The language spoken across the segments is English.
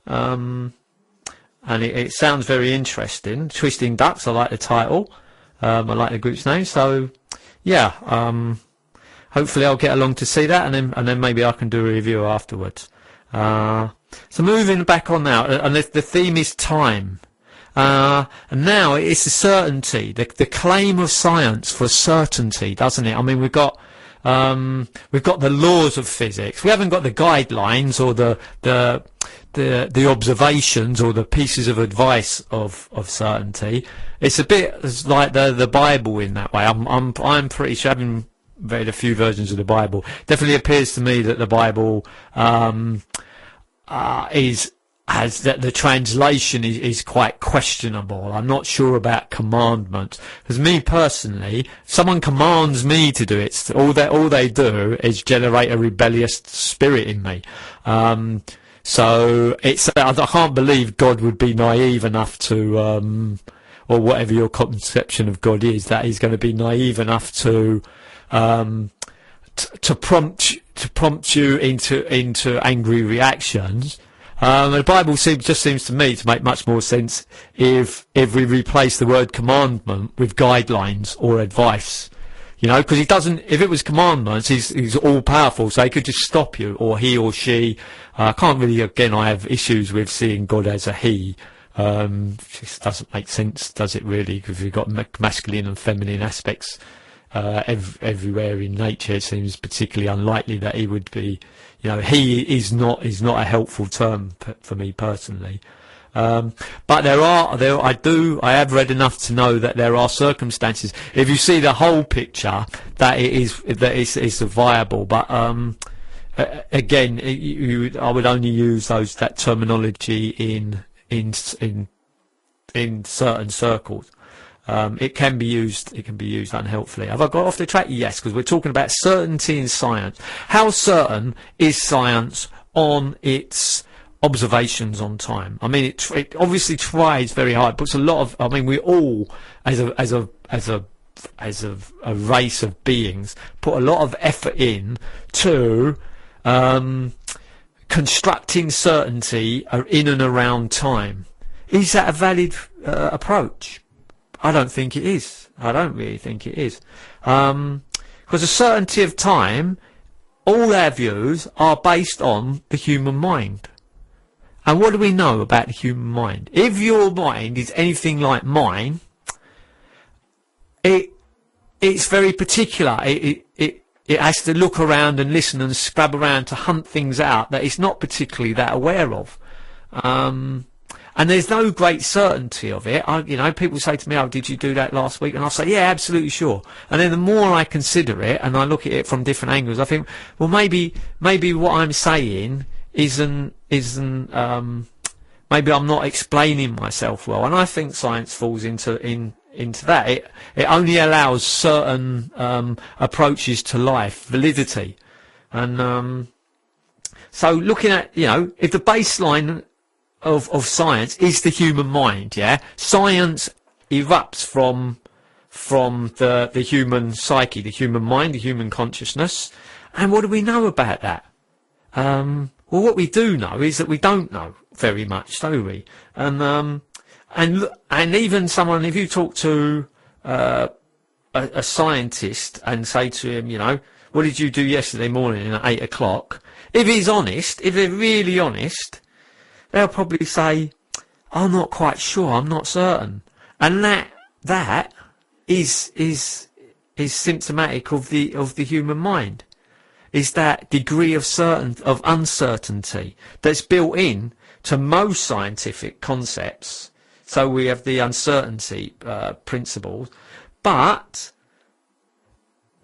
And it sounds very interesting. Twisting Ducks, I like the title. I like the group's name. So, yeah, hopefully I'll get along to see that, and then maybe I can do a review afterwards. So moving back on now, and the theme is time. And now it's the certainty, the claim of science for certainty, doesn't it? I mean, we've got the laws of physics. We haven't got the guidelines or the observations or the pieces of advice of certainty. It's a bit like the Bible in that way. I'm pretty sure, having read a few versions of the Bible, definitely appears to me that the Bible has that the translation is quite questionable. I'm not sure about commandments, because me personally, if someone commands me to do it, all they do is generate a rebellious spirit in me. So I can't believe God would be naive enough to, or whatever your conception of God is, that he's going to be naive enough to prompt you into angry reactions. The Bible just seems to me to make much more sense if we replace the word commandment with guidelines or advice. You know, because if it was commandments, he's all powerful, so he could just stop you, or he or she. I have issues with seeing God as a he. Just doesn't make sense, does it really? Because we've got masculine and feminine aspects everywhere in nature. It seems particularly unlikely that he would be, you know, he is not a helpful term for me personally. But I have read enough to know that there are circumstances, if you see the whole picture, that it's viable. But again, I would only use that terminology in certain circles. It can be used unhelpfully. Have I got off the track? Yes, because we're talking about certainty in science. How certain is science on its observations on time? I mean, it obviously tries very hard, puts a lot of. I mean, we all, as a race of beings, put a lot of effort in to constructing certainty in and around time. Is that a valid approach? I don't think it is. I don't really think it is. Because the certainty of time, all our views are based on the human mind. And what do we know about the human mind? If your mind is anything like mine, it's very particular. It has to look around and listen and scrub around to hunt things out that it's not particularly that aware of. And there's no great certainty of it. People say to me, "Oh, did you do that last week?" And I'll say, "Yeah, absolutely sure." And then the more I consider it and I look at it from different angles, I think, well, maybe what I'm saying isn't maybe I'm not explaining myself well. And I think science falls into that. It only allows certain approaches to life validity. And so looking at, if the baseline of science is the human mind, science erupts from the human psyche, the human mind, the human consciousness. And what do we know about that? Well, what we do know is that we don't know very much, do we? And even someone, if you talk to a scientist and say to him, what did you do yesterday morning at 8 o'clock? If he's honest, if they're really honest, they'll probably say, "I'm not quite sure, I'm not certain." And that is symptomatic of the human mind. Is that degree of uncertainty that's built in to most scientific concepts. So we have the uncertainty principles, but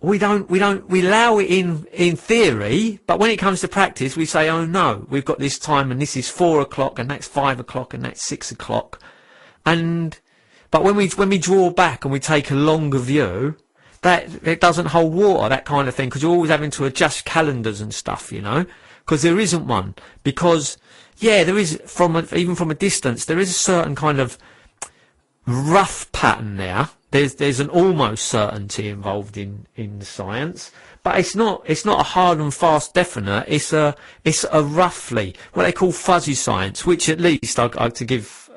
we allow it in theory, but when it comes to practice, we say, "Oh no, we've got this time, and this is 4 o'clock, and that's 5 o'clock, and that's 6 o'clock." But when we draw back and we take a longer view, that it doesn't hold water, that kind of thing, because you're always having to adjust calendars and stuff, because there isn't one. Because there is, even from a distance, there is a certain kind of rough pattern there. There's an almost certainty involved in science, but it's not a hard and fast definite. It's a roughly what they call fuzzy science, which at least to give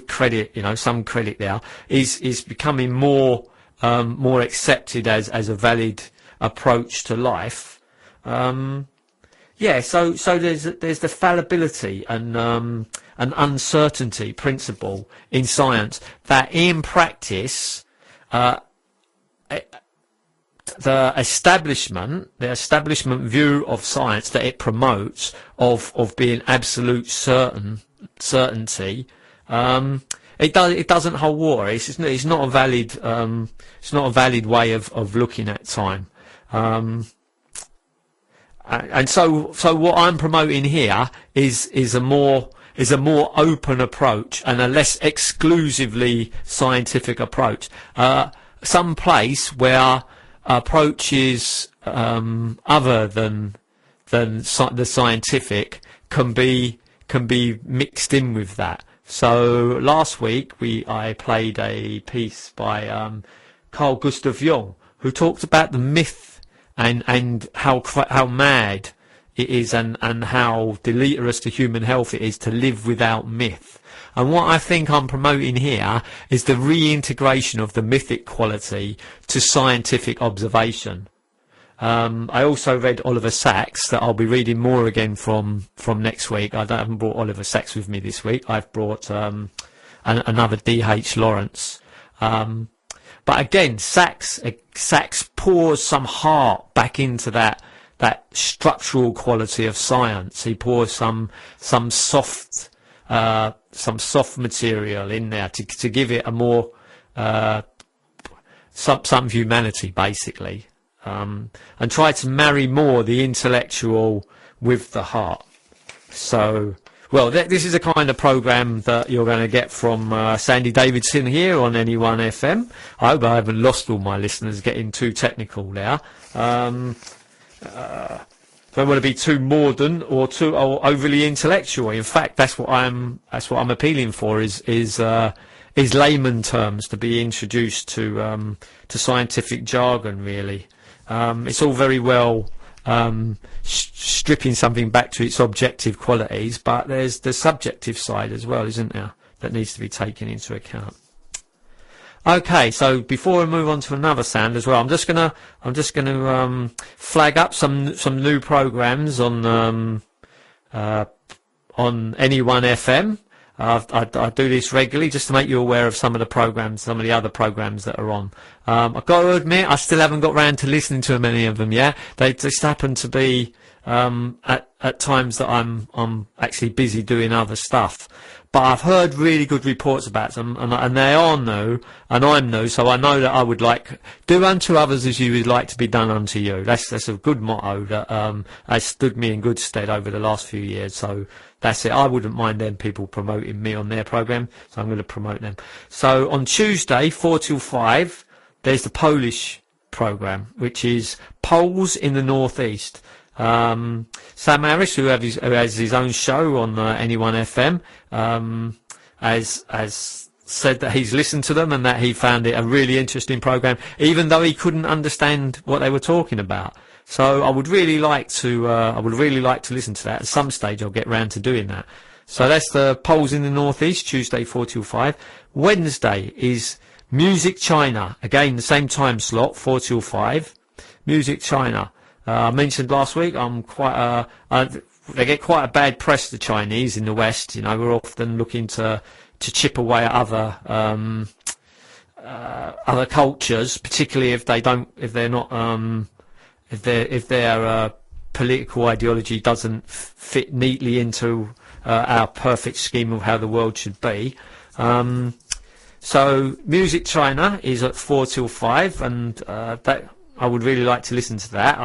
credit, some credit there, is becoming more accepted as a valid approach to life. So there's the fallibility and an uncertainty principle in science that in practice, the establishment view of science that it promotes of being absolute certainty, it doesn't hold water. It's not a valid way of looking at time. And so what I'm promoting here is a more open approach and a less exclusively scientific approach. Some place where approaches other than the scientific can be mixed in with that. So last week I played a piece by Carl Gustav Jung, who talked about the myth and how mad it is and how deleterious to human health it is to live without myth. And what I think I'm promoting here is the reintegration of the mythic quality to scientific observation. I also read Oliver Sacks, that I'll be reading more again from next week. I haven't brought Oliver Sacks with me this week. I've brought another D.H. Lawrence. But again, Sacks pours some heart back into that structural quality of science. He pours some soft material in there to give it a more some humanity, basically, and try to marry more the intellectual with the heart. So, well, this is a kind of program that you're going to get from Sandy Davidson here on NE1 FM. I hope I haven't lost all my listeners getting too technical there. Don't want to be too modern or too overly intellectual. In fact, that's what I'm appealing for is layman terms to be introduced to scientific jargon. Really, it's all very well stripping something back to its objective qualities, but there's the subjective side as well, isn't there? That needs to be taken into account. Okay, so before we move on to another sound as well, I'm just gonna flag up some new programs on NE1 FM. I do this regularly just to make you aware of some of the other programs that are on. I've got to admit, I still haven't got round to listening to many of them yet. They just happen to be at times that I'm actually busy doing other stuff. But I've heard really good reports about them, and they are new, and I'm new, so I know that I would like, do unto others as you would like to be done unto you. That's a good motto that has stood me in good stead over the last few years, so that's it. I wouldn't mind them people promoting me on their program, so I'm going to promote them. So on Tuesday, 4 till 5, there's the Polish program, which is Poles in the Northeast. Sam Harris, who has his own show on NE1 FM, has said that he's listened to them and that he found it a really interesting program, even though he couldn't understand what they were talking about. So I would really like to listen to that. At some stage, I'll get round to doing that. So that's the Poles in the Northeast, Tuesday 4 till 5. Wednesday is Music China, again the same time slot, 4 till 5. Music China. I mentioned last week, they get quite a bad press, the Chinese in the West. We're often looking to chip away at other cultures, particularly if their political ideology doesn't fit neatly into our perfect scheme of how the world should be. So Music China is at 4 till 5, and that I would really like to listen to that.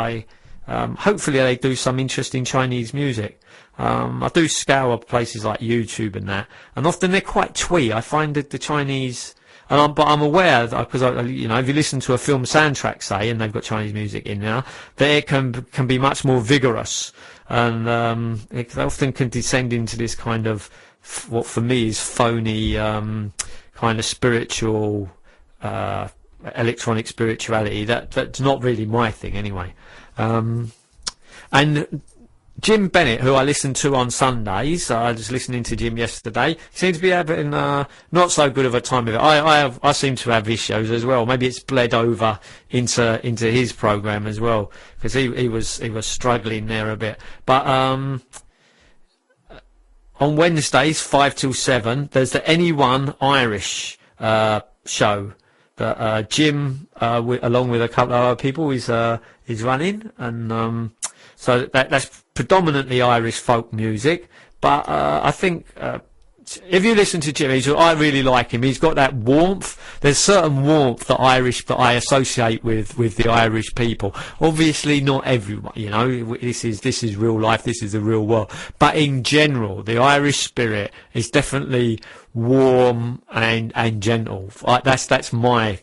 Hopefully they do some interesting Chinese music. I do scour places like YouTube and that, and often they're quite twee. I find that the Chinese, but I'm aware that because if you listen to a film soundtrack, say, and they've got Chinese music in there, they can be much more vigorous, and it often can descend into this kind of what for me is phony kind of spiritual electronic spirituality. That's not really my thing anyway. And Jim Bennett, who I listen to on Sundays, I was listening to Jim yesterday, seems to be having not so good of a time with it. I seem to have issues as well. Maybe it's bled over into his program as well, because he was struggling there a bit. But on Wednesdays 5 till 7, there's the NE1 Irish show that Jim, along with a couple of other people, is running, and so that's predominantly Irish folk music. But I think if you listen to Jim, I really like him. He's got that warmth. There's certain warmth that I associate with the Irish people. Obviously, not everyone. You know, this is real life. This is the real world. But in general, the Irish spirit is definitely warm and gentle. That's my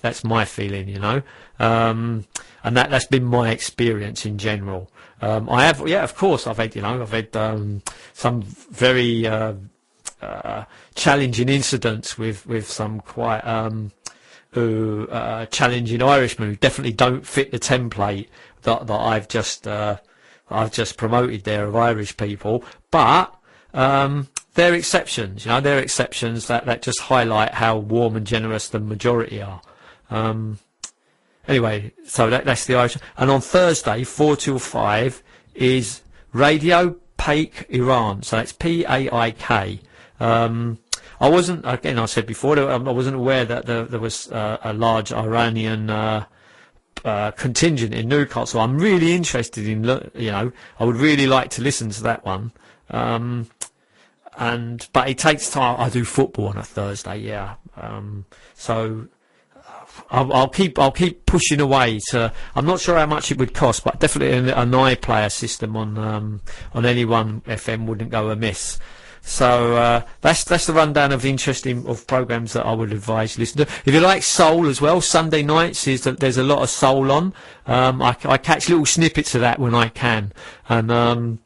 feeling. You know, and that's been my experience in general. I have, of course, I've had some very challenging incidents with some quite challenging Irishmen who definitely don't fit the template that I've just promoted there of Irish people. But they're exceptions, you know. They're exceptions that just highlight how warm and generous the majority are. Anyway, so that's the Irish. And on Thursday, 4 till 5, is Radio Paik Iran. So that's Paik. I wasn't, again, I said before, I wasn't aware that there was a large Iranian contingent in Newcastle. I'm really interested in, I would really like to listen to that one. But it takes time. I do football on a Thursday, yeah. So I'll keep pushing away to. I'm not sure how much it would cost, but definitely an iPlayer system on NE1 FM wouldn't go amiss. So that's the rundown of the interesting of programs that I would advise you listen to. If you like soul as well, Sunday nights there's a lot of soul on. I catch little snippets of that when I can, and I'm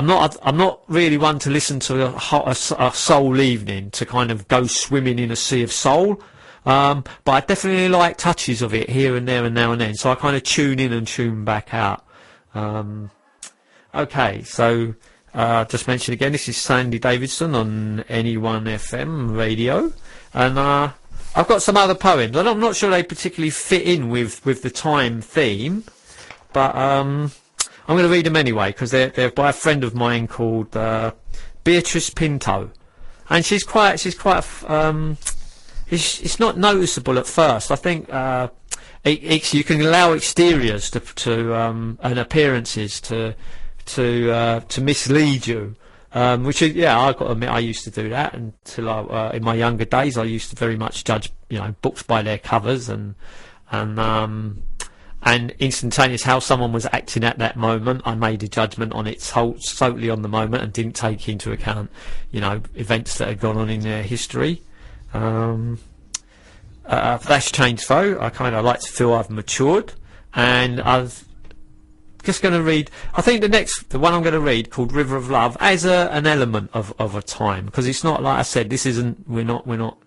not really one to listen to a soul evening to kind of go swimming in a sea of soul. But I definitely like touches of it here and there and now and then. So I kind of tune in and tune back out. Okay, so just mention again, this is Sandy Davidson on NE1 FM radio, and I've got some other poems. I'm not sure they particularly fit in with the time theme, but I'm going to read them anyway because they're by a friend of mine called Beatrice Pinto, and she's quite it's not noticeable at first. I think you can allow exteriors to and appearances to mislead you, which is, I've got to admit I used to do that until in my younger days. I used to very much judge books by their covers and instantaneous how someone was acting at that moment. I made a judgment on it solely on the moment and didn't take into account events that had gone on in their history. That's changed though. I kind of like to feel I've matured, and I've just going to read, I think the one I'm going to read, called River of Love, as an element of a time, because it's not, like I said, we're not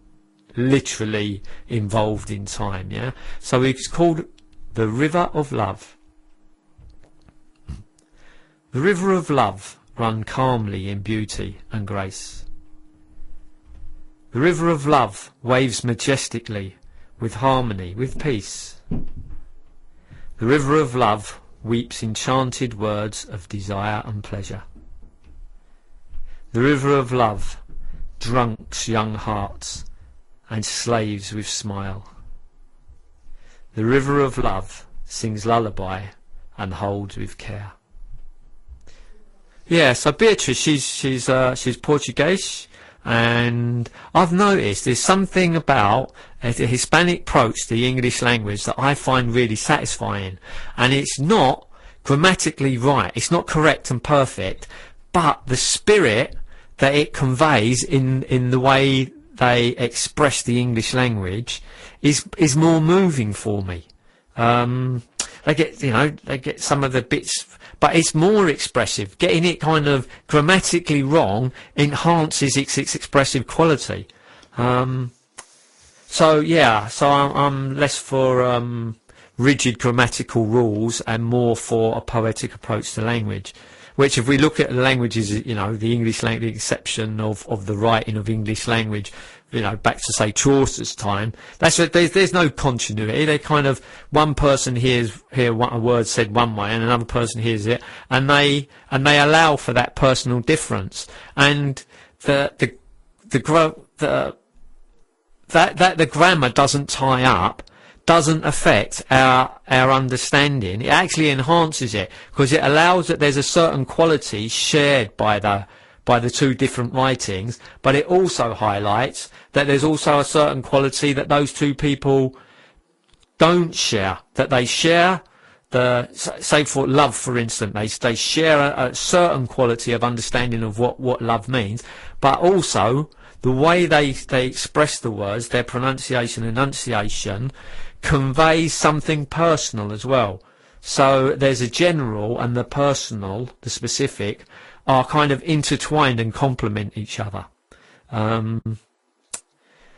literally involved in time, yeah? So it's called The River of Love. The river of love run calmly in beauty and grace. The river of love waves majestically, with harmony, with peace. The river of love weeps enchanted words of desire and pleasure. The river of love drunks young hearts and slaves with smile. The river of love sings lullaby and holds with care. Yeah, so Beatrice, she's Portuguese, and I've noticed there's something about the Hispanic approach to the English language that I find really satisfying, and it's not grammatically right, it's not correct and perfect, but the spirit that it conveys in the way they express the English language is more moving for me. They get some of the bits, but it's more expressive. Getting it kind of grammatically wrong enhances its expressive quality. So So yeah, so I'm less for rigid grammatical rules and more for a poetic approach to language. Which, if we look at the languages, you know, the English language, the exception of the writing of English language, you know, back to say Chaucer's time, there's no continuity. They kind of, one person hears a word said one way and another person hears it, and they allow for that personal difference. And the grammar doesn't tie up, doesn't affect our understanding. It actually enhances it, because it allows that there's a certain quality shared by the two different writings, but it also highlights that there's also a certain quality that those two people don't share, that they share say for love, for instance, they share a certain quality of understanding of what love means, but also the way they express the words, their pronunciation, enunciation, conveys something personal as well. So there's a general and the personal, the specific, are kind of intertwined and complement each other.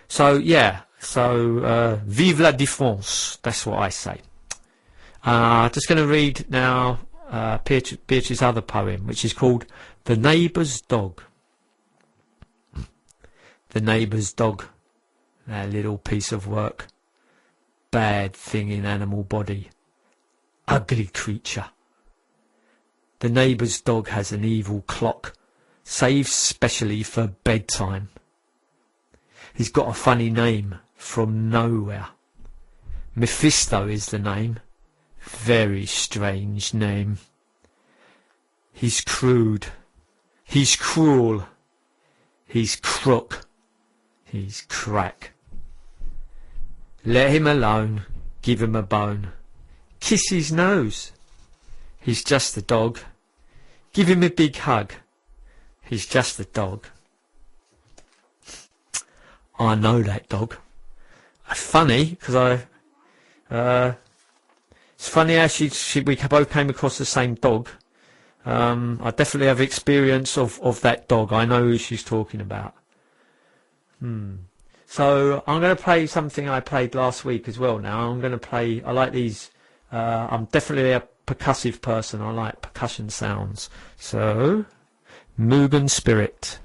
So yeah, vive la différence, that's what I say. Just going to read now Beatrice's other poem, which is called The Neighbour's Dog. The neighbour's dog, that little piece of work, bad thing in animal body, ugly creature. The neighbour's dog has an evil clock, saved specially for bedtime. He's got a funny name from nowhere. Mephisto is the name. Very strange name. He's crude. He's cruel. He's crook. He's crack. Let him alone. Give him a bone. Kiss his nose. He's just a dog. Give him a big hug. He's just a dog. I know that dog. Funny, because it's funny how we both came across the same dog. I definitely have experience of that dog. I know who she's talking about. So I'm going to play something I played last week as well now. I'm going to play, I like these, I'm definitely a percussive person. I like percussion sounds. So, Mugen Spirit.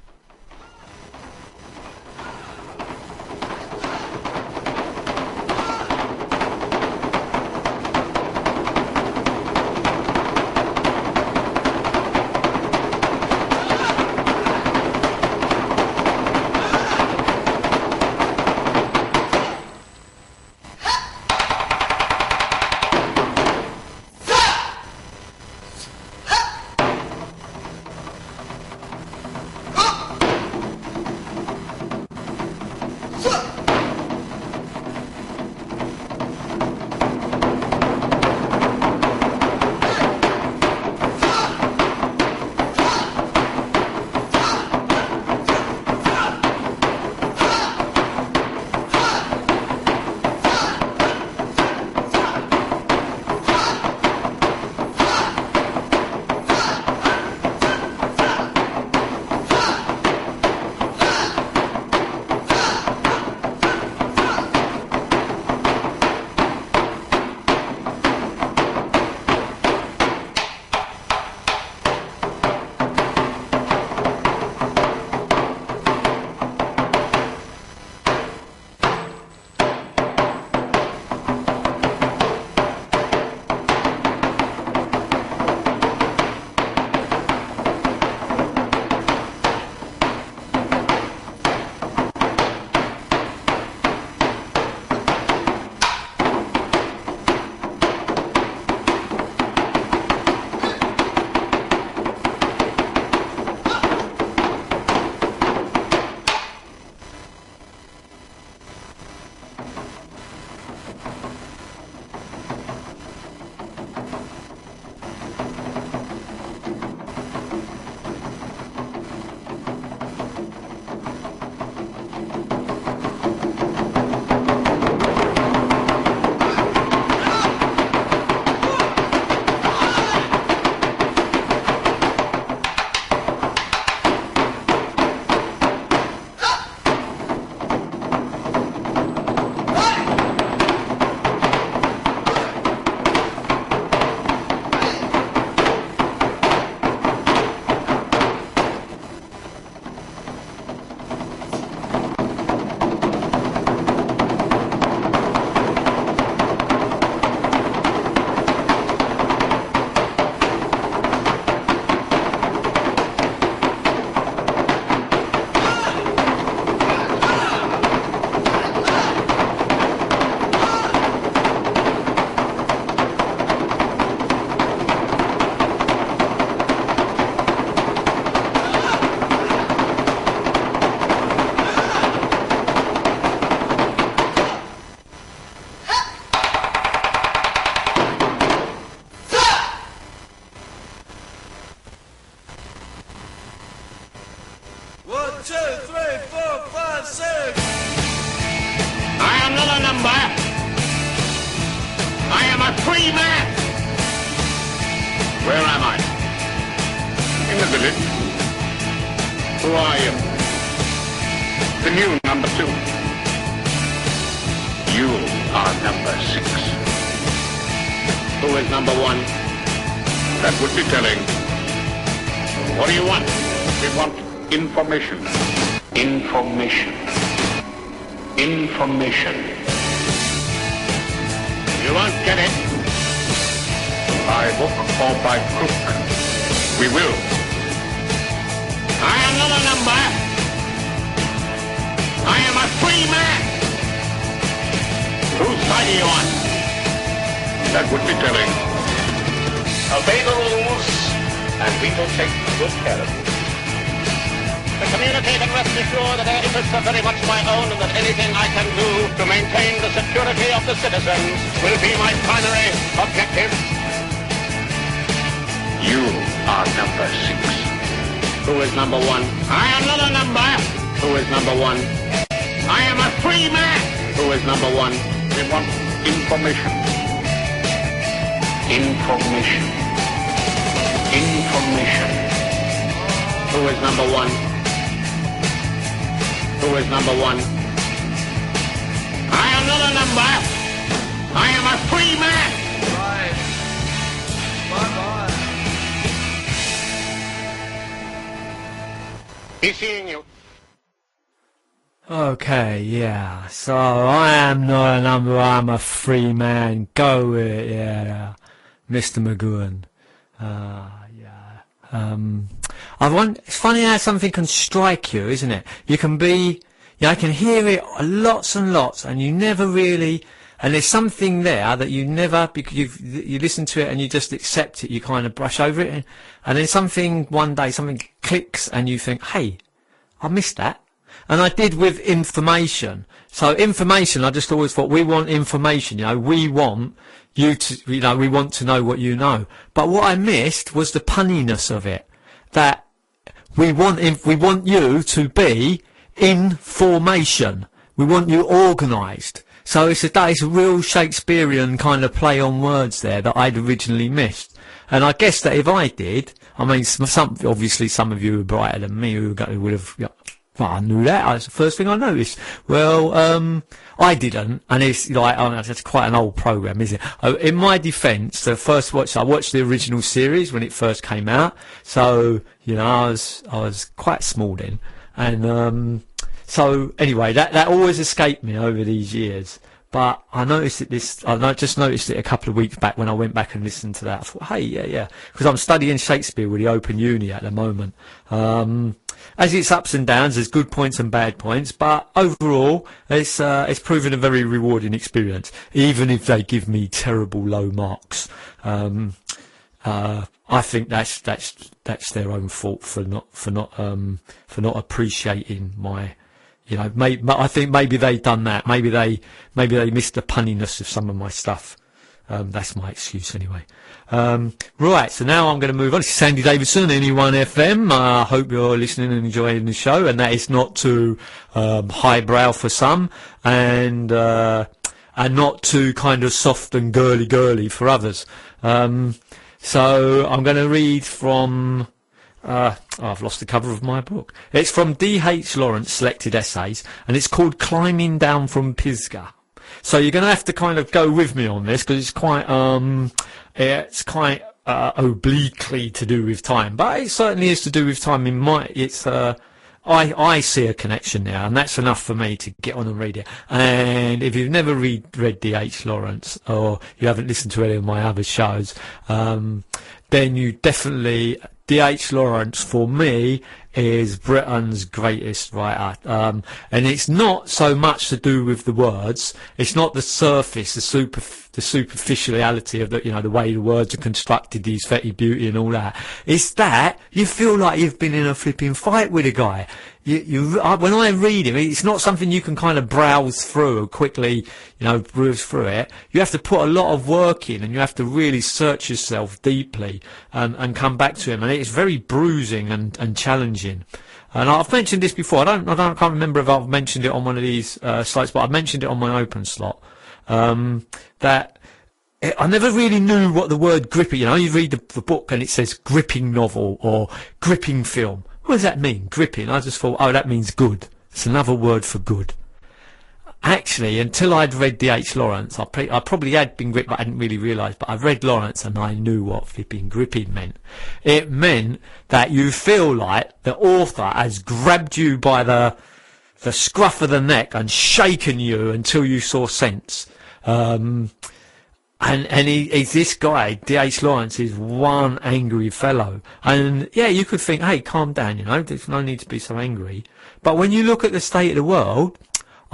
is it? Who are you? The new number 2. You are number 6. Who is number 1? That would be telling. What do you want? We want information. Information. Information. You won't get it. By hook or by crook. We will. I am not a number. I am a free man. Whose side are you on? That would be telling. Obey the rules, and we will take good care of you. To communicate and rest assured that our interests are very much my own and that anything I can do to maintain the security of the citizens will be my primary objective. You are number 6. Who is number 1? I am not a number. Who is number 1? I am a free man. Who is number 1? We want information. Information. Information. Who is number 1? Who is number 1? I am not a number. I am a free man. Right. Bye-bye. Be seeing you. Okay, yeah. So I am not a number. I'm a free man. Go with it, yeah. Mr. McGowan. Yeah. It's funny how something can strike you, isn't it? You can be, I can hear it lots and lots, and you never really, and there's something there that you never, because you listen to it and you just accept it, you kind of brush over it, and then one day something clicks and you think, hey, I missed that. And I did with information. So information, I just always thought, we want information, we want you to, we want to know what you know. But what I missed was the punniness of it. That we want you to be in formation. We want you organised. So it's a real Shakespearean kind of play on words there that I'd originally missed. And I guess that if I did, I mean, obviously some of you are brighter than me who would have, well, I knew that. That's the first thing I noticed. Well, I didn't, and it's like, it's quite an old program, isn't it? In my defence, I watched the original series when it first came out. So, I was quite small then, and so anyway, that always escaped me over these years. But I noticed it just noticed it a couple of weeks back when I went back and listened to that. I thought, hey, yeah, because I'm studying Shakespeare with the Open Uni at the moment. As it's ups and downs, there's good points and bad points, but overall, it's proven a very rewarding experience, even if they give me terrible low marks. I think that's their own fault for not appreciating my. I think maybe they done that. Maybe they missed the punniness of some of my stuff. That's my excuse anyway. Right, so now I'm going to move on. This is Sandy Davidson, NE1 FM. I hope you're listening and enjoying the show, and that is not too highbrow for some, and not too kind of soft and girly for others. So I'm going to read from. I've lost the cover of my book. It's from D.H. Lawrence Selected Essays, and it's called Climbing Down from Pisgah. So you're going to have to kind of go with me on this, because it's quite obliquely to do with time, but it certainly is to do with time. I see a connection there, and that's enough for me to get on and read it. And if you've never read D.H. Lawrence, or you haven't listened to any of my other shows, then you definitely. D.H. Lawrence, for me, is Britain's greatest writer. And it's not so much to do with the words. It's not the surface, the superficiality of the way the words are constructed, the aesthetic beauty and all that. It's that you feel like you've been in a flipping fight with a guy. When I read him, it's not something you can kind of browse through quickly, browse through it. You have to put a lot of work in, and you have to really search yourself deeply and come back to him. And it's very bruising and challenging. And I've mentioned this before. I can't remember if I've mentioned it on one of these slides, but I've mentioned it on my open slot. That I never really knew what the word gripping, you know, you read the book and it says gripping novel or gripping film. What does that mean, gripping? I just thought, oh, that means good. It's another word for good. Actually, until I'd read D.H. Lawrence, I probably had been gripped, but I hadn't really realised, but I read Lawrence and I knew what flipping gripping meant. It meant that you feel like the author has grabbed you by the scruff of the neck and shaken you until you saw sense. And he's this guy, D.H. Lawrence, is one angry fellow. And yeah, you could think, hey, calm down, you know, there's no need to be so angry. But when you look at the state of the world,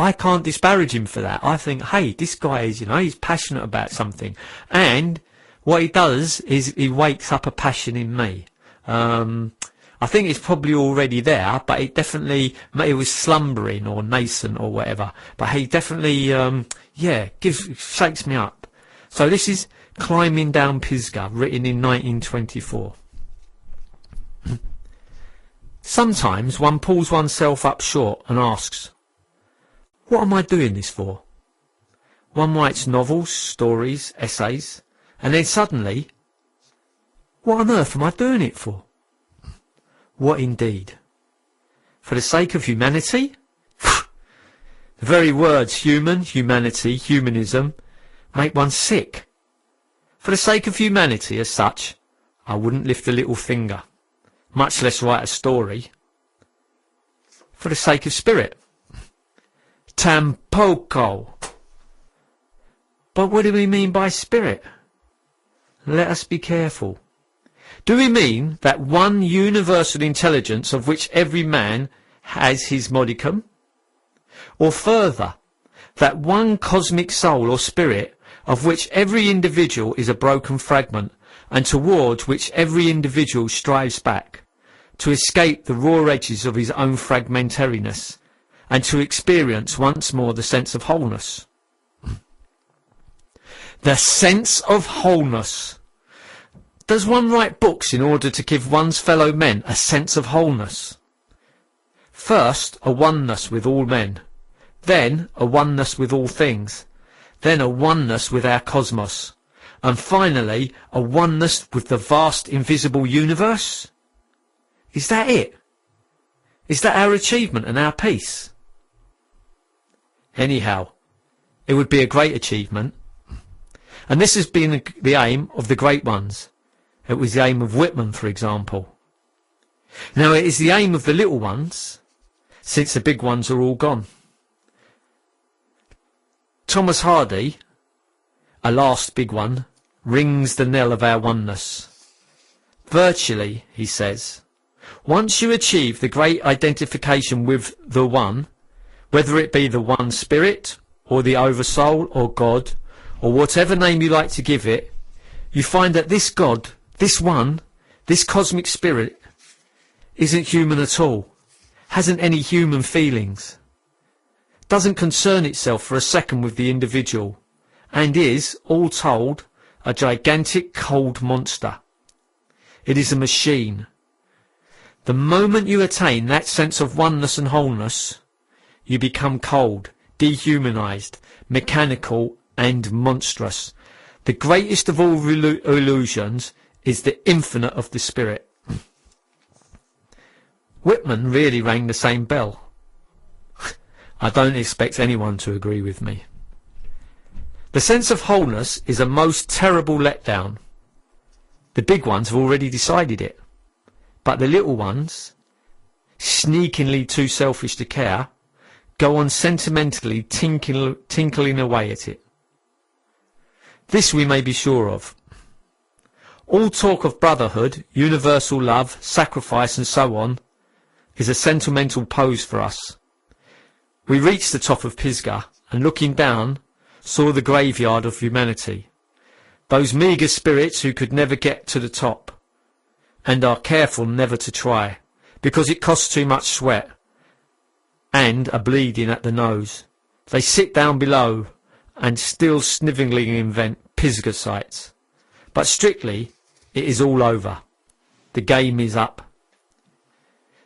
I can't disparage him for that. I think, hey, this guy is, you know, he's passionate about something. And what he does is he wakes up a passion in me. I think it's probably already there, but it definitely, it was slumbering or nascent or whatever. But he definitely, shakes me up. So this is Climbing Down Pisgah, written in 1924. Sometimes one pulls oneself up short and asks, what am I doing this for? One writes novels, stories, essays, and then suddenly, what on earth am I doing it for? What indeed? For the sake of humanity? The very words human, humanity, humanism make one sick. For the sake of humanity as such, I wouldn't lift a little finger, much less write a story. For the sake of spirit, tampoco. But what do we mean by spirit? Let us be careful. Do we mean that one universal intelligence of which every man has his modicum? Or further, that one cosmic soul or spirit of which every individual is a broken fragment and towards which every individual strives back to escape the raw edges of his own fragmentariness and to experience once more the sense of wholeness? The sense of wholeness. Does one write books in order to give one's fellow men a sense of wholeness? First, a oneness with all men, then a oneness with all things, then a oneness with our cosmos, and finally a oneness with the vast invisible universe? Is that it? Is that our achievement and our peace? Anyhow, it would be a great achievement. And this has been the aim of the great ones. It was the aim of Whitman, for example. Now it is the aim of the little ones, since the big ones are all gone. Thomas Hardy, a last big one, rings the knell of our oneness. Virtually, he says, once you achieve the great identification with the one, whether it be the one spirit, or the oversoul, or God, or whatever name you like to give it, you find that this God, this one, this cosmic spirit, isn't human at all, hasn't any human feelings, doesn't concern itself for a second with the individual, and is, all told, a gigantic cold monster. It is a machine. The moment you attain that sense of oneness and wholeness, you become cold, dehumanized, mechanical, and monstrous. The greatest of all illusions is the infinite of the spirit. Whitman really rang the same bell. I don't expect anyone to agree with me. The sense of wholeness is a most terrible letdown. The big ones have already decided it, but the little ones, sneakingly too selfish to care, go on sentimentally tinkling away at it. This we may be sure of. All talk of brotherhood, universal love, sacrifice and so on is a sentimental pose for us. We reached the top of Pisgah and looking down saw the graveyard of humanity. Those meagre spirits who could never get to the top and are careful never to try because it costs too much sweat and a bleeding at the nose. They sit down below and still snivelling invent Pisgah sites. But strictly, it is all over. The game is up.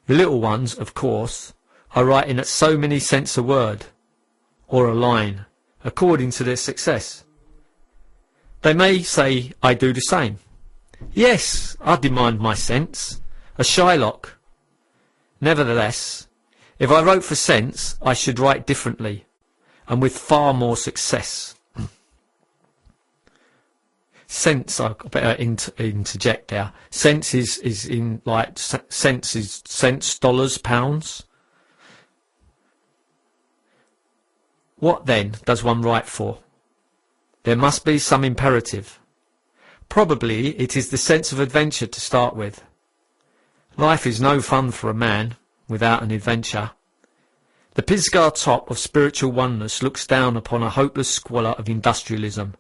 The little ones, of course, are writing at so many cents a word, or a line, according to their success. They may say I do the same. Yes, I demand my sense, a Shylock. Nevertheless, if I wrote for sense, I should write differently, and with far more success. Sense, I better interject there. Sense is in like cents is cents, dollars, pounds. What then does one write for? There must be some imperative. Probably it is the sense of adventure to start with. Life is no fun for a man without an adventure. The Pisgah top of spiritual oneness looks down upon a hopeless squalor of industrialism,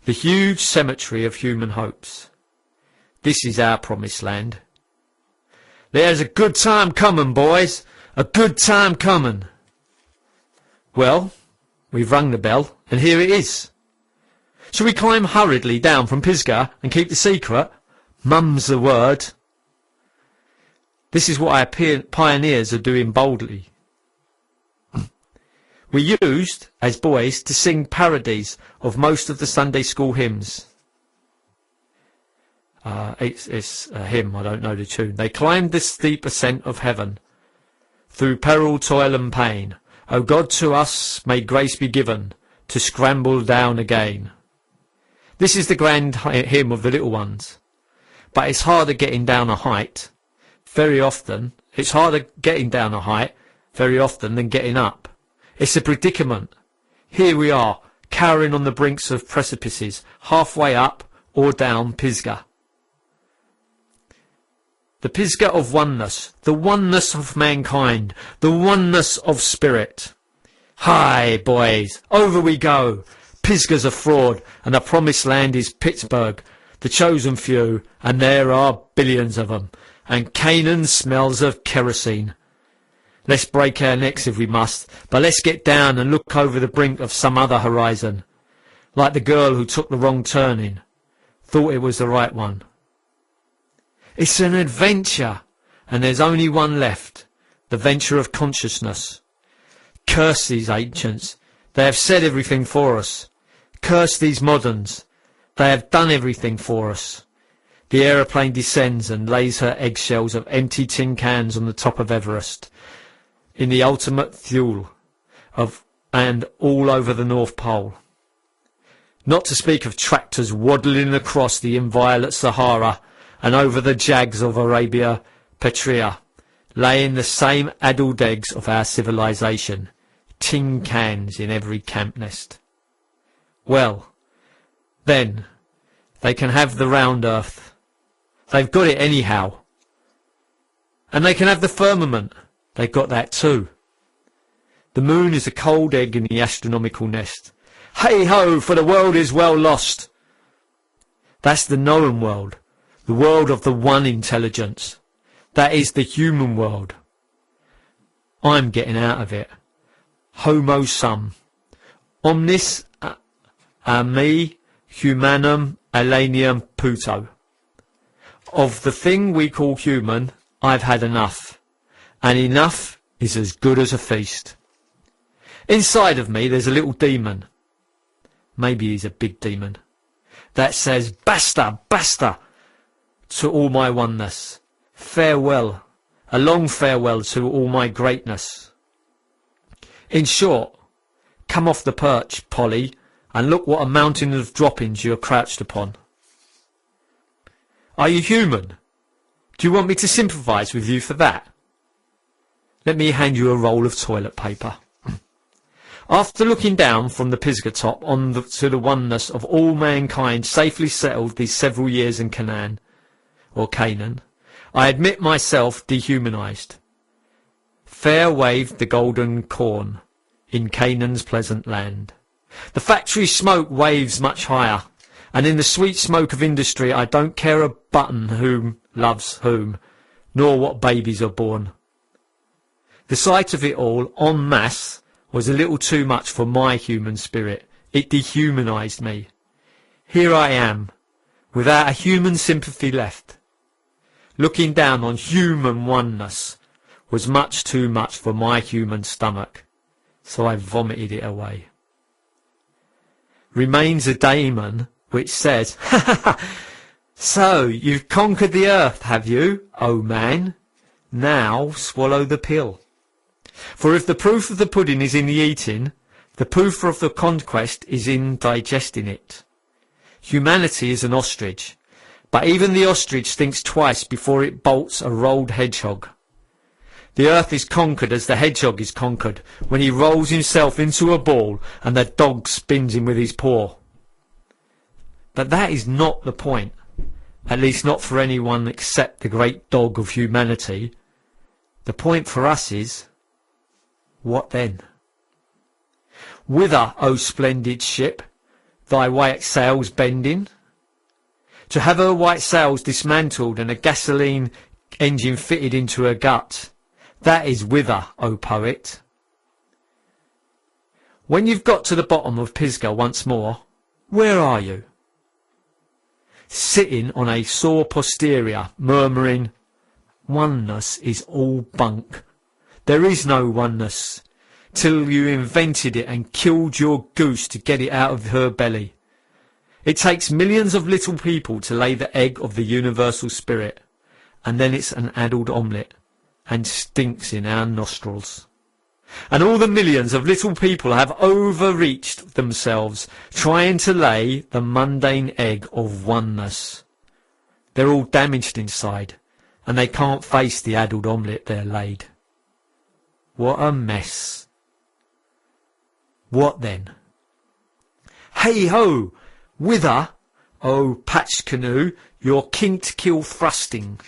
the huge cemetery of human hopes. This is our promised land. There's a good time coming, boys, a good time coming. Well, we've rung the bell, and here it is. Shall we climb hurriedly down from Pisgah and keep the secret? Mum's the word. This is what our pioneers are doing boldly. We used, as boys, to sing parodies of most of the Sunday school hymns. It's a hymn, I don't know the tune. They climbed the steep ascent of heaven, through peril, toil and pain. O God, to us may grace be given, to scramble down again. This is the grand hymn of the little ones. But it's harder getting down a height. Very often, it's harder getting down a height, very often, than getting up. It's a predicament. Here we are, cowering on the brinks of precipices, halfway up or down Pisgah. The Pisgah of oneness, the oneness of mankind, the oneness of spirit. Hi, boys, over we go. Pisgah's a fraud, and the promised land is Pittsburgh, the chosen few, and there are billions of them, and Canaan smells of kerosene. Let's break our necks if we must, but let's get down and look over the brink of some other horizon, like the girl who took the wrong turning, thought it was the right one. It's an adventure, and there's only one left, the venture of consciousness. Curse these ancients, they have said everything for us. Curse these moderns, they have done everything for us. The aeroplane descends and lays her eggshells of empty tin cans on the top of Everest, in the ultimate fuel and all over the North Pole. Not to speak of tractors waddling across the inviolate Sahara and over the jags of Arabia Petrea, laying the same addled eggs of our civilization, tin cans in every camp nest. Well, then, they can have the round earth. They've got it anyhow. And they can have the firmament. They've got that too. The moon is a cold egg in the astronomical nest. Hey-ho, for the world is well lost. That's the known world, the world of the one intelligence. That is the human world. I'm getting out of it. Homo sum. Omnis a me humanum alienum puto. Of the thing we call human, I've had enough. And enough is as good as a feast. Inside of me there's a little demon. Maybe he's a big demon. That says, basta, basta, to all my oneness. Farewell, a long farewell to all my greatness. In short, come off the perch, Polly, and look what a mountain of droppings you are crouched upon. Are you human? Do you want me to sympathise with you for that? Let me hand you a roll of toilet paper. After looking down from the Pisgah top to the oneness of all mankind safely settled these several years in Canaan, I admit myself dehumanized. Fair waved the golden corn in Canaan's pleasant land. The factory smoke waves much higher, and in the sweet smoke of industry I don't care a button whom loves whom, nor what babies are born. The sight of it all, en masse, was a little too much for my human spirit. It dehumanized me. Here I am, without a human sympathy left. Looking down on human oneness was much too much for my human stomach, so I vomited it away. Remains a daemon which says, "So, you've conquered the earth, have you, O man? Now swallow the pill. For if the proof of the pudding is in the eating, the proof of the conquest is in digesting it. Humanity is an ostrich, but even the ostrich thinks twice before it bolts a rolled hedgehog. The earth is conquered as the hedgehog is conquered when he rolls himself into a ball and the dog spins him with his paw." But that is not the point, at least not for anyone except the great dog of humanity. The point for us is, what then? "Whither, O splendid ship, thy white sails bending? To have her white sails dismantled and a gasoline engine fitted into her gut, that is whither, O poet." When you've got to the bottom of Pisgah once more, where are you? Sitting on a sore posterior, murmuring, "Oneness is all bunk. There is no oneness, till you invented it and killed your goose to get it out of her belly. It takes millions of little people to lay the egg of the universal spirit, and then it's an addled omelette, and stinks in our nostrils. And all the millions of little people have overreached themselves trying to lay the mundane egg of oneness. They're all damaged inside, and they can't face the addled omelette they're laid. What a mess. What then? Hey-ho! Whither, O patched canoe, your kinked keel thrusting?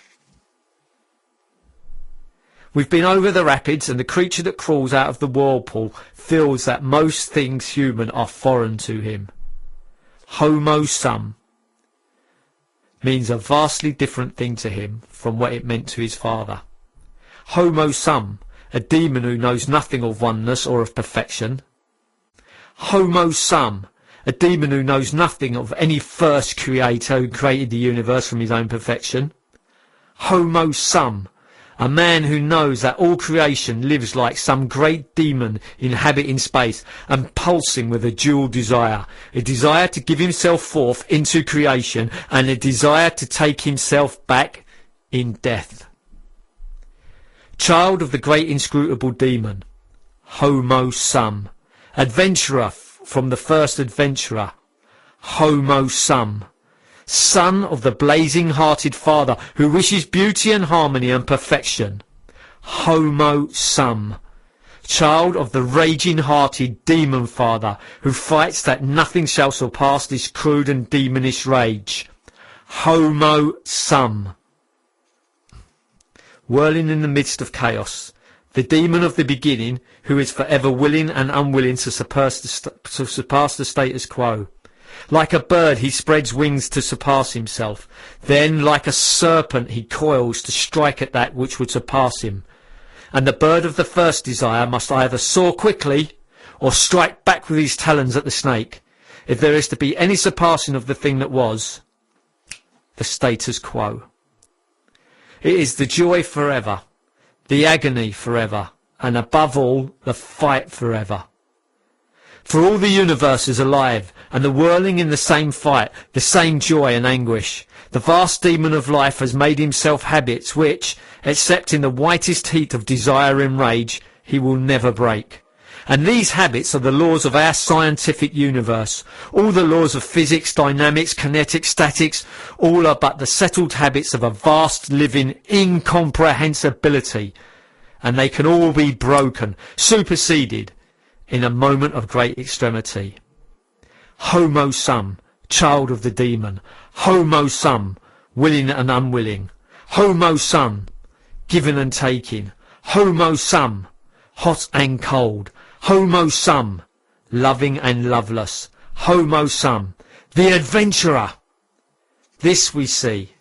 We've been over the rapids, and the creature that crawls out of the whirlpool feels that most things human are foreign to him. Homo sum means a vastly different thing to him from what it meant to his father. Homo sum, a demon who knows nothing of oneness or of perfection. Homo sum, a demon who knows nothing of any first creator who created the universe from his own perfection. Homo sum, a man who knows that all creation lives like some great demon inhabiting space and pulsing with a dual desire. A desire to give himself forth into creation and a desire to take himself back in death. Child of the great inscrutable demon. Homo sum. Adventurer from the first adventurer. Homo sum. Son of the blazing-hearted father who wishes beauty and harmony and perfection. Homo sum. Child of the raging-hearted demon father who fights that nothing shall surpass this crude and demonish rage. Homo sum. Whirling in the midst of chaos, the demon of the beginning who is forever willing and unwilling to surpass the status quo. Like a bird he spreads wings to surpass himself. Then like a serpent he coils to strike at that which would surpass him. And the bird of the first desire must either soar quickly or strike back with his talons at the snake, if there is to be any surpassing of the thing that was, the status quo. It is the joy forever, the agony forever, and above all, the fight forever. For all the universe is alive, and the whirling in the same fight, the same joy and anguish. The vast demon of life has made himself habits which, except in the whitest heat of desire and rage, he will never break. And these habits are the laws of our scientific universe. All the laws of physics, dynamics, kinetics, statics, all are but the settled habits of a vast living incomprehensibility. And they can all be broken, superseded, in a moment of great extremity. Homo sum, child of the demon. Homo sum, willing and unwilling. Homo sum, giving and taking. Homo sum, hot and cold. Homo sum, loving and loveless. Homo sum, the adventurer. This we see.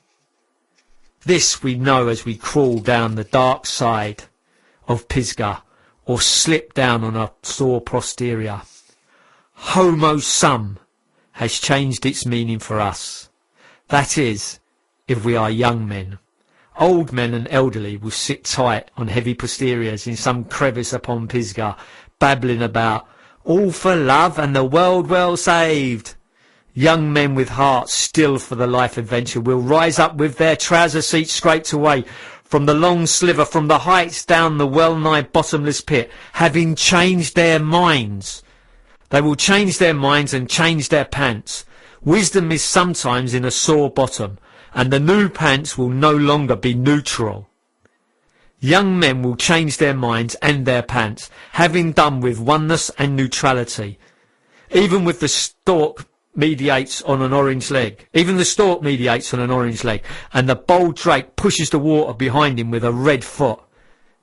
This we know as we crawl down the dark side of Pisgah, or slip down on a sore posterior. Homo sum has changed its meaning for us. That is, if we are young men. Old men and elderly will sit tight on heavy posteriors in some crevice upon Pisgah, babbling about, all for love and the world well saved. Young men with hearts still for the life adventure will rise up with their trouser seats scraped away from the long sliver, from the heights down the well-nigh bottomless pit, having changed their minds. They will change their minds and change their pants. Wisdom is sometimes in a sore bottom, and the new pants will no longer be neutral. Young men will change their minds and their pants, having done with oneness and neutrality. Even with the stork mediates on an orange leg. Even the stork mediates on an orange leg, and the bold drake pushes the water behind him with a red foot.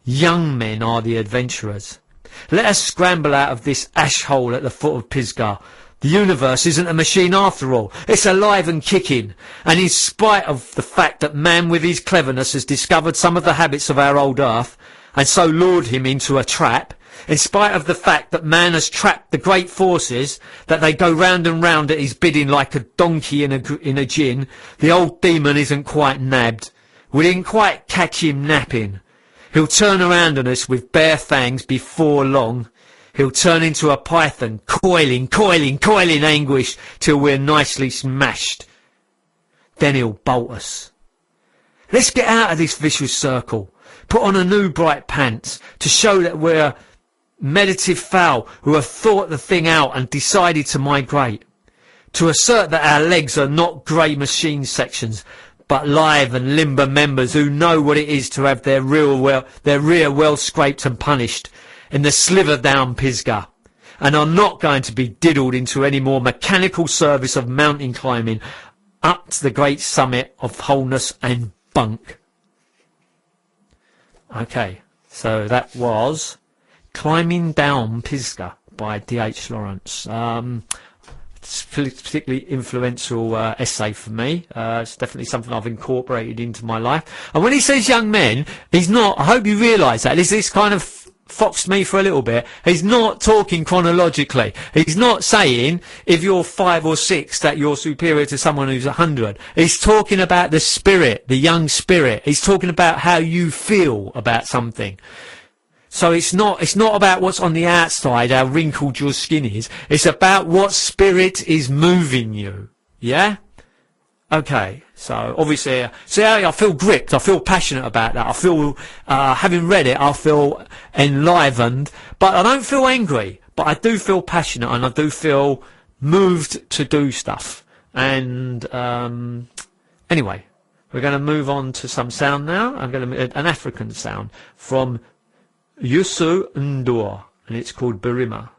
Young men are the adventurers. Let us scramble out of this ash hole at the foot of Pisgah. The universe isn't a machine after all. It's alive and kicking. And in spite of the fact that man with his cleverness has discovered some of the habits of our old earth, and so lured him into a trap, in spite of the fact that man has trapped the great forces, that they go round and round at his bidding like a donkey in a gin, the old demon isn't quite nabbed. We didn't quite catch him napping. He'll turn around on us with bare fangs before long. He'll turn into a python, coiling anguish till we're nicely smashed. Then he'll bolt us. Let's get out of this vicious circle. Put on a new bright pants to show that we're meditative fowl who have thought the thing out and decided to migrate. To assert that our legs are not grey machine sections, but live and limber members who know what it is to have their rear well scraped and punished in the sliver down Pisgah, and are not going to be diddled into any more mechanical service of mountain climbing up to the great summit of wholeness and bunk. Okay, so that was Climbing Down Pisgah by D.H. Lawrence. It's a particularly influential essay for me. It's definitely something I've incorporated into my life. And when he says young men, he's not, I hope you realise that, this kind of foxed me for a little bit. He's not talking chronologically. He's not saying if you're 5 or 6 that you're superior to someone who's 100. He's talking about the spirit, the young spirit. He's talking about how you feel about something. So it's not about what's on the outside, how wrinkled your skin is. It's about what spirit is moving you. Yeah? Okay. So obviously, I feel gripped. I feel passionate about that. I feel, having read it, I feel enlivened. But I don't feel angry. But I do feel passionate, and I do feel moved to do stuff. And anyway, we're going to move on to some sound now. I'm going to an African sound from Youssou N'Dour, and it's called Birima.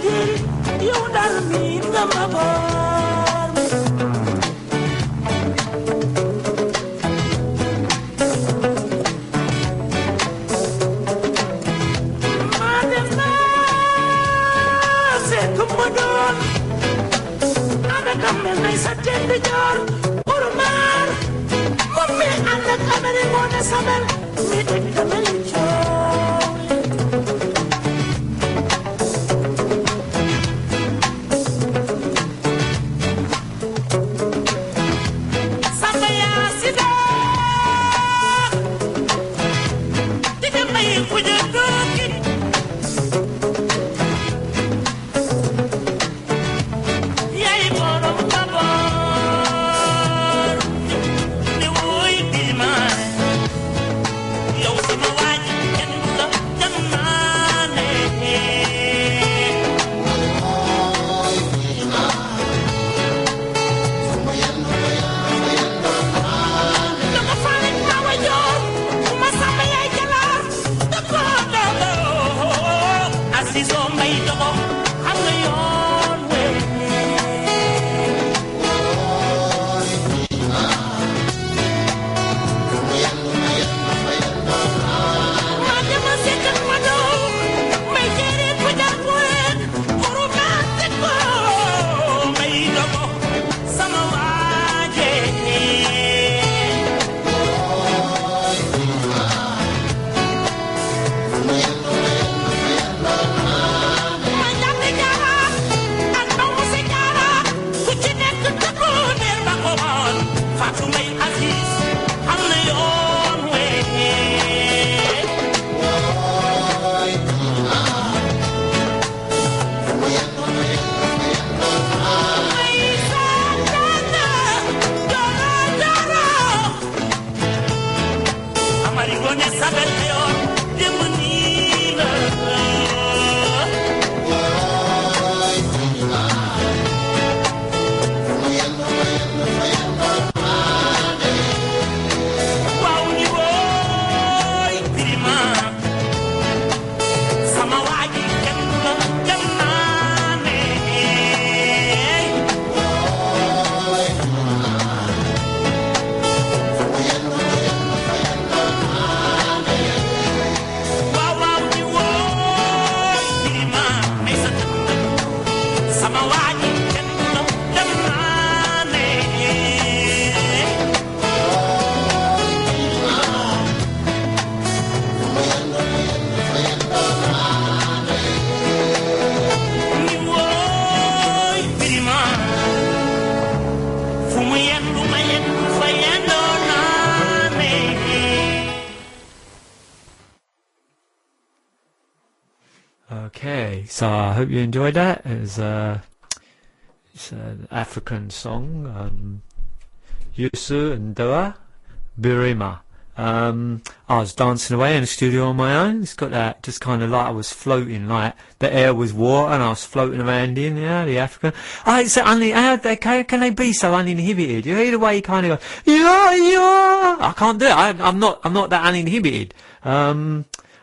jeri yow dal mi nga ma boor ma dem naa seet ku ma doon ana kamel nay sa tendi joor urmar moom mi ànd ak ameri moo ne sabel mi dëgg kameli coow samba yaa si daa di dem bay ku jël dooki yaay borom kaboor ni wuy biimaan yow sama waaj kenn du la jam naane dama faale tawa joor ma samba yaay jalaar dako dogo asiso may dogo xam nga yoon wee ma dama seetal ma dow may jere ko jànguween uru maa teg ko may dogo sama waaje ma ñàkk jaara ak ndaw mu si jaara ku ci nekk dëkku neer ba ko woon Fatou May Aziz xam na yoon wee may saatana joro joro amari gone sabel yoon dem nii la waaw ni wooy birima sama waaji kenn du la jam naane waaw waaw ni wooy birima may sa sama waaji kenn du la jam naane ni wooy birima fu mu yendu ma yendu fa yendoo naane Okay, so I hope you enjoyed that. It's an African song, Yusu and Dua Birima. I was dancing away in the studio on my own. It's got that just kind of like I was floating, like the air was water and I was floating around in there, the African. It's how can they be so uninhibited? You hear the way he kind of goes, yeah. I can't do it. I'm not that uninhibited.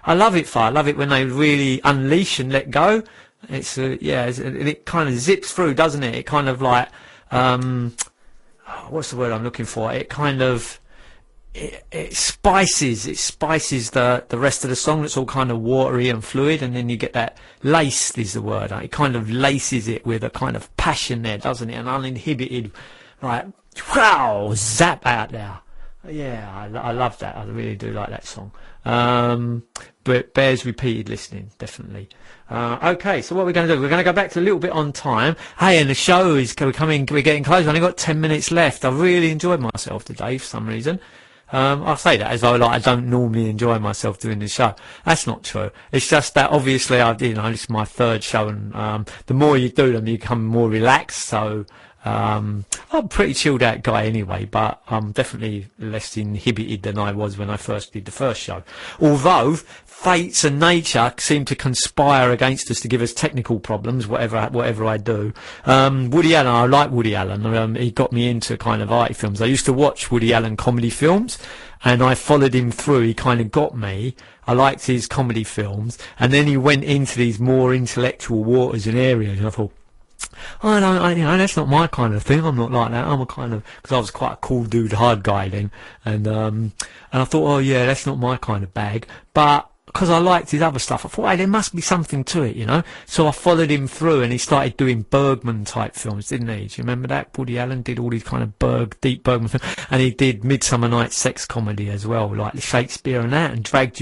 I love it, I love it when they really unleash and let go. It's it kind of zips through, doesn't it? It kind of like what's the word I'm looking for? It kind of it spices the rest of the song. That's all kind of watery and fluid, and then you get that laced is the word. It kind of laces it with a kind of passion there, doesn't it? An uninhibited, like wow, zap out there. Yeah, I love that. I really do like that song. But it bears repeated listening, definitely. Okay, so what we're going to do, we're going to go back to a little bit on time. Hey, and the show is we're getting close. I've only got 10 minutes left. I really enjoyed myself today for some reason. I say that as though like I don't normally enjoy myself doing the show. That's not true. It's just that obviously this is my third show, and the more you do them, you become more relaxed. So I'm a pretty chilled out guy anyway, but I'm definitely less inhibited than I was when I first did the first show. Although fates and nature seem to conspire against us to give us technical problems, whatever I do. Woody Allen, I like Woody Allen. He got me into kind of arty films. I used to watch Woody Allen comedy films, and I followed him through. He kind of got me. I liked his comedy films, and then he went into these more intellectual waters and areas, and I thought, that's not my kind of thing. I'm not like that. I'm a kind of, because I was quite a cool dude, hard guy then, and I thought, oh yeah, that's not my kind of bag. But because I liked his other stuff, I thought, hey, there must be something to it, you know. So I followed him through, and he started doing Bergman type films, didn't he? Do you remember that? Woody Allen did all these kind of deep Bergman films, and he did Midsummer Night's Sex Comedy as well, like Shakespeare and that, and dragged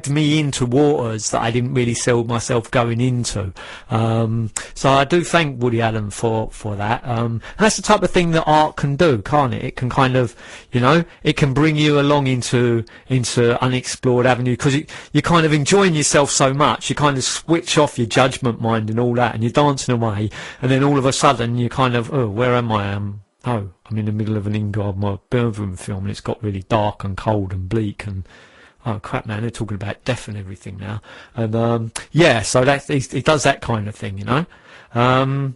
me into waters that I didn't really see myself going into. So I do thank Woody Allen for that. And that's the type of thing that art can do, can't it? It can kind of, you know, it can bring you along into unexplored avenue, because you're kind of enjoying yourself so much, you kind of switch off your judgment mind and all that, and you're dancing away, and then all of a sudden you're kind of, oh, where am I? I'm in the middle of an Ingmar Bergman film, and it's got really dark and cold and bleak, and oh crap, man, they're talking about death and everything now. And yeah, so he does that kind of thing, you know.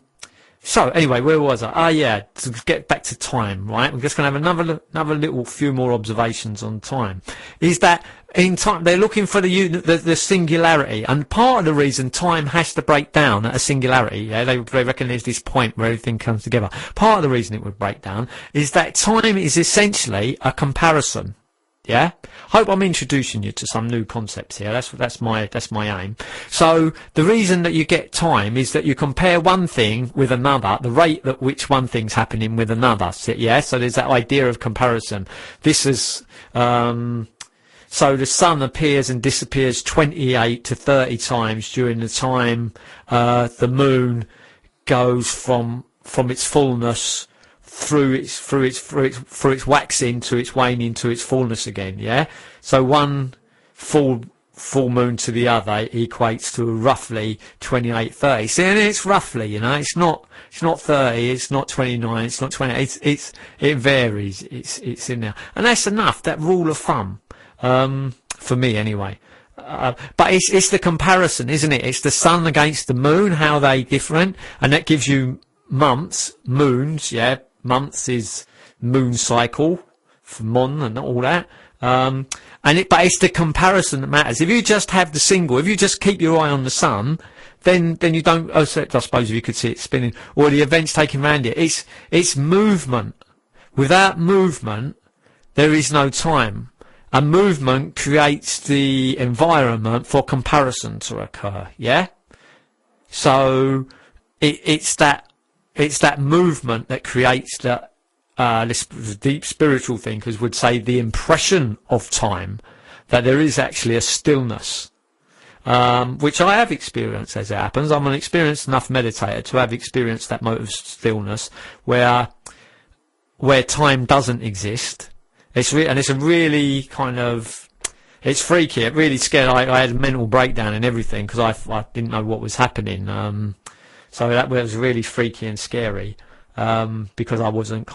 So anyway, where was I? Yeah, to get back to time, right? We're just going to have another little few more observations on time. Is that in time they're looking for the singularity, and part of the reason time has to break down at a singularity, yeah, they reckon there's this point where everything comes together. Part of the reason it would break down is that time is essentially a comparison. Yeah, hope I'm introducing you to some new concepts here. That's my aim. So the reason that you get time is that you compare one thing with another, the rate at which one thing's happening with another. Yeah, so there's that idea of comparison. This is so the sun appears and disappears 28 to 30 times during the time the moon goes from its fullness through its waxing to its waning to its fullness again. Yeah, so one full moon to the other equates to roughly 28, 30. See, and it's roughly, you know, it's not 30, it's not 29, it's not 20. It varies. It's in there, and that's enough. That rule of thumb, for me anyway. But it's the comparison, isn't it? It's the sun against the moon, how they different, and that gives you months, moons. Yeah. Months is moon cycle, for mon and all that. But it's the comparison that matters. If you just have the single, if you just keep your eye on the sun, then you don't. I suppose if you could see it spinning or the events taking around it, it's movement. Without movement, there is no time. And movement creates the environment for comparison to occur. Yeah. So it's that movement that creates that, this deep spiritual thinkers would say, the impression of time, that there is actually a stillness, which I have experienced as it happens. I'm an experienced enough meditator to have experienced that moment of stillness where time doesn't exist. It's a really kind of, it's freaky. It really scared. I had a mental breakdown and everything because I didn't know what was happening. So that was really freaky and scary, because I wasn't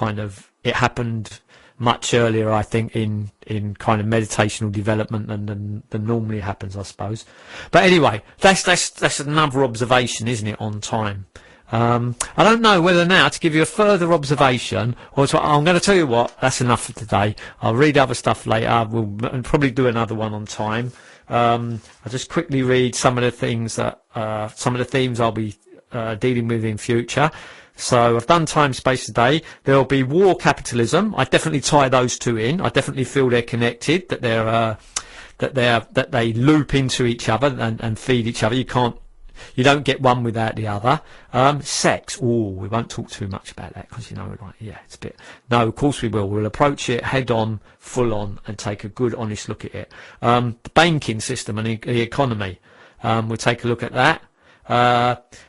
it happened much earlier, I think, in kind of meditational development than normally happens, I suppose. But anyway, that's another observation, isn't it, on time? I don't know whether now to give you a further observation, or I'm going to tell you what, that's enough for today. I'll read other stuff later. We'll probably do another one on time. I'll just quickly read some of the things that, some of the themes I'll be dealing with in future. So I've done time space today. There'll be war, capitalism. I definitely tie those two in. I definitely feel they're connected, that they loop into each other and feed each other. You don't get one without the other. Sex. Oh, we won't talk too much about that because, you know, it's a bit. No, of course we will. We'll approach it head on, full on, and take a good, honest look at it. The banking system and the economy. We'll take a look at that.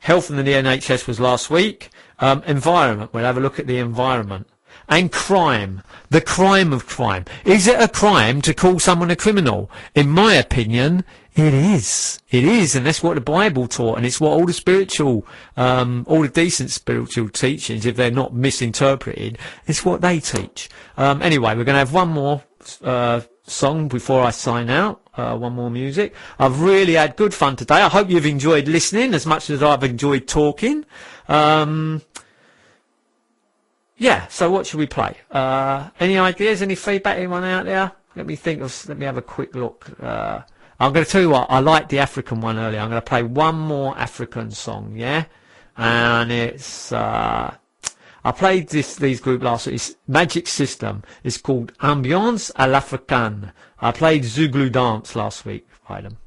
Health and the NHS was last week. Environment, we'll have a look at the environment. And crime, the crime of crime. Is it a crime to call someone a criminal? In my opinion, it is. It is, and that's what the Bible taught, and it's what all the spiritual, all the decent spiritual teachings, if they're not misinterpreted, it's what they teach. Anyway, we're going to have one more song before I sign out. One more music. I've really had good fun today. I hope you've enjoyed listening as much as I've enjoyed talking. Yeah, so what should we play? Any ideas, any feedback, anyone out there? Let me have a quick look. I'm going to tell you what, I liked the African one earlier. I'm going to play one more African song, yeah? And it's, I played these group last week. It's Magic System. It's called Ambiance à l'Africaine. I played Zulu Dance last week by them.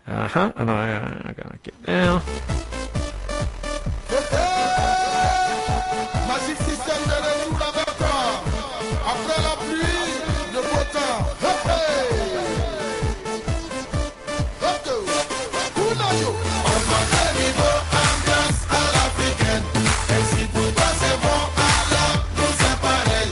And I'm going to get down. Magic System de retour avec toi. Après la pluie, le beau temps. Augmenter niveau ambiance à l'africaine. Et si pour toi c'est bon, alors nous c'est pareil.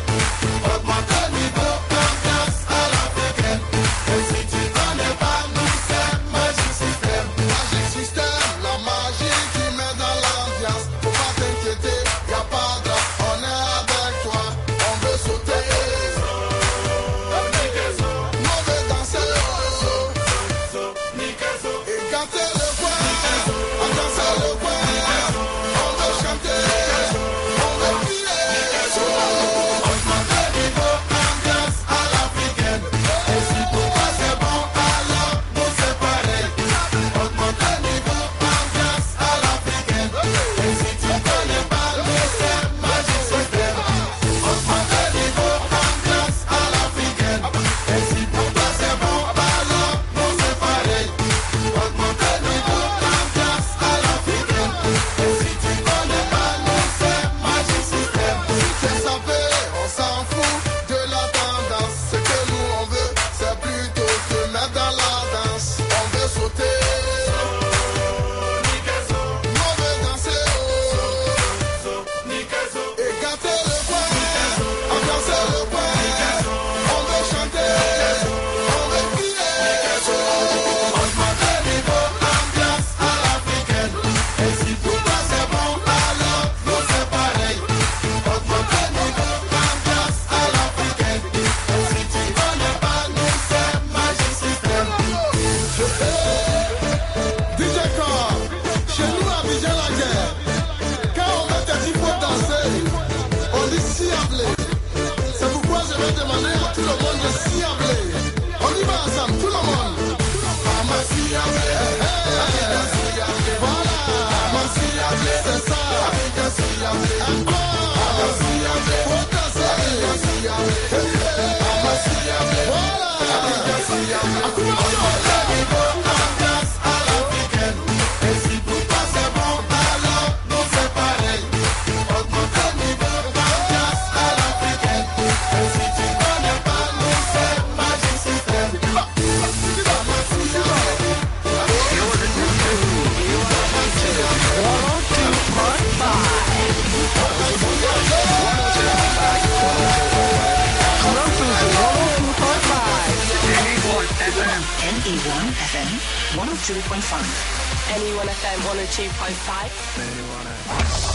Augmenter niveau ambiance à l'africaine. Et si tu connais pas, nous c'est Magic System. Magic System, la magie qui met dans l'ambiance. Faut pas t'inquiéter, y'a pas de drap. On est avec toi, on veut sauter. On veut danser. Et gâter le coin. On danse le coin. On veut chanter. On veut crier. Augmenter niveau ambiance à l'africaine. Et si pour toi c'est bon, alors nous c'est pareil. Augmenter niveau ambiance à l'africaine. Et si tu connais pas, nous c'est Magic System. Augmenter niveau ambiance à l'africaine. Et si pour toi c'est bon, alors nous c'est pareil. Augmenter niveau ambiance à l'africaine. Et si tu connais pas, nous c'est Magic System. Si tu savais, on s'en fout de la tendance. Ce que nous on veut, c'est plutôt te mettre dans la danse. On veut sauter. On veut danser. Et gâter le coin. Ambiancer le coin. On veut chanter. On veut crier. Augmenter niveau ambiance à l'africaine. Et si pour toi c'est bon, alors nous c'est pareil. Augmenter niveau ambiance à l'africaine. Et si tu connais pas, nous c'est Magic System. DJ Core, chez nous à Vigée-la-Guerre, quand on met tes types pour danser, on dit ciablé. C'est pourquoi je vais demander à tout le monde de ciabler. On y va ensemble, tout le monde. Ama ciablé, voilà. Ama ciablé, c'est ça. Encore. Ama ciablé, faut danser. Ama ciablé, voilà. Augmenter niveau ambiance à l'africaine. Et si pour toi c'est bon, alors nous c'est pareil. Augmenter niveau ambiance à l'africaine. Et si tu connais pas, nous c'est Magic System. Ama ciablé. NE1 FM 102.5. NE1 FM 102.5.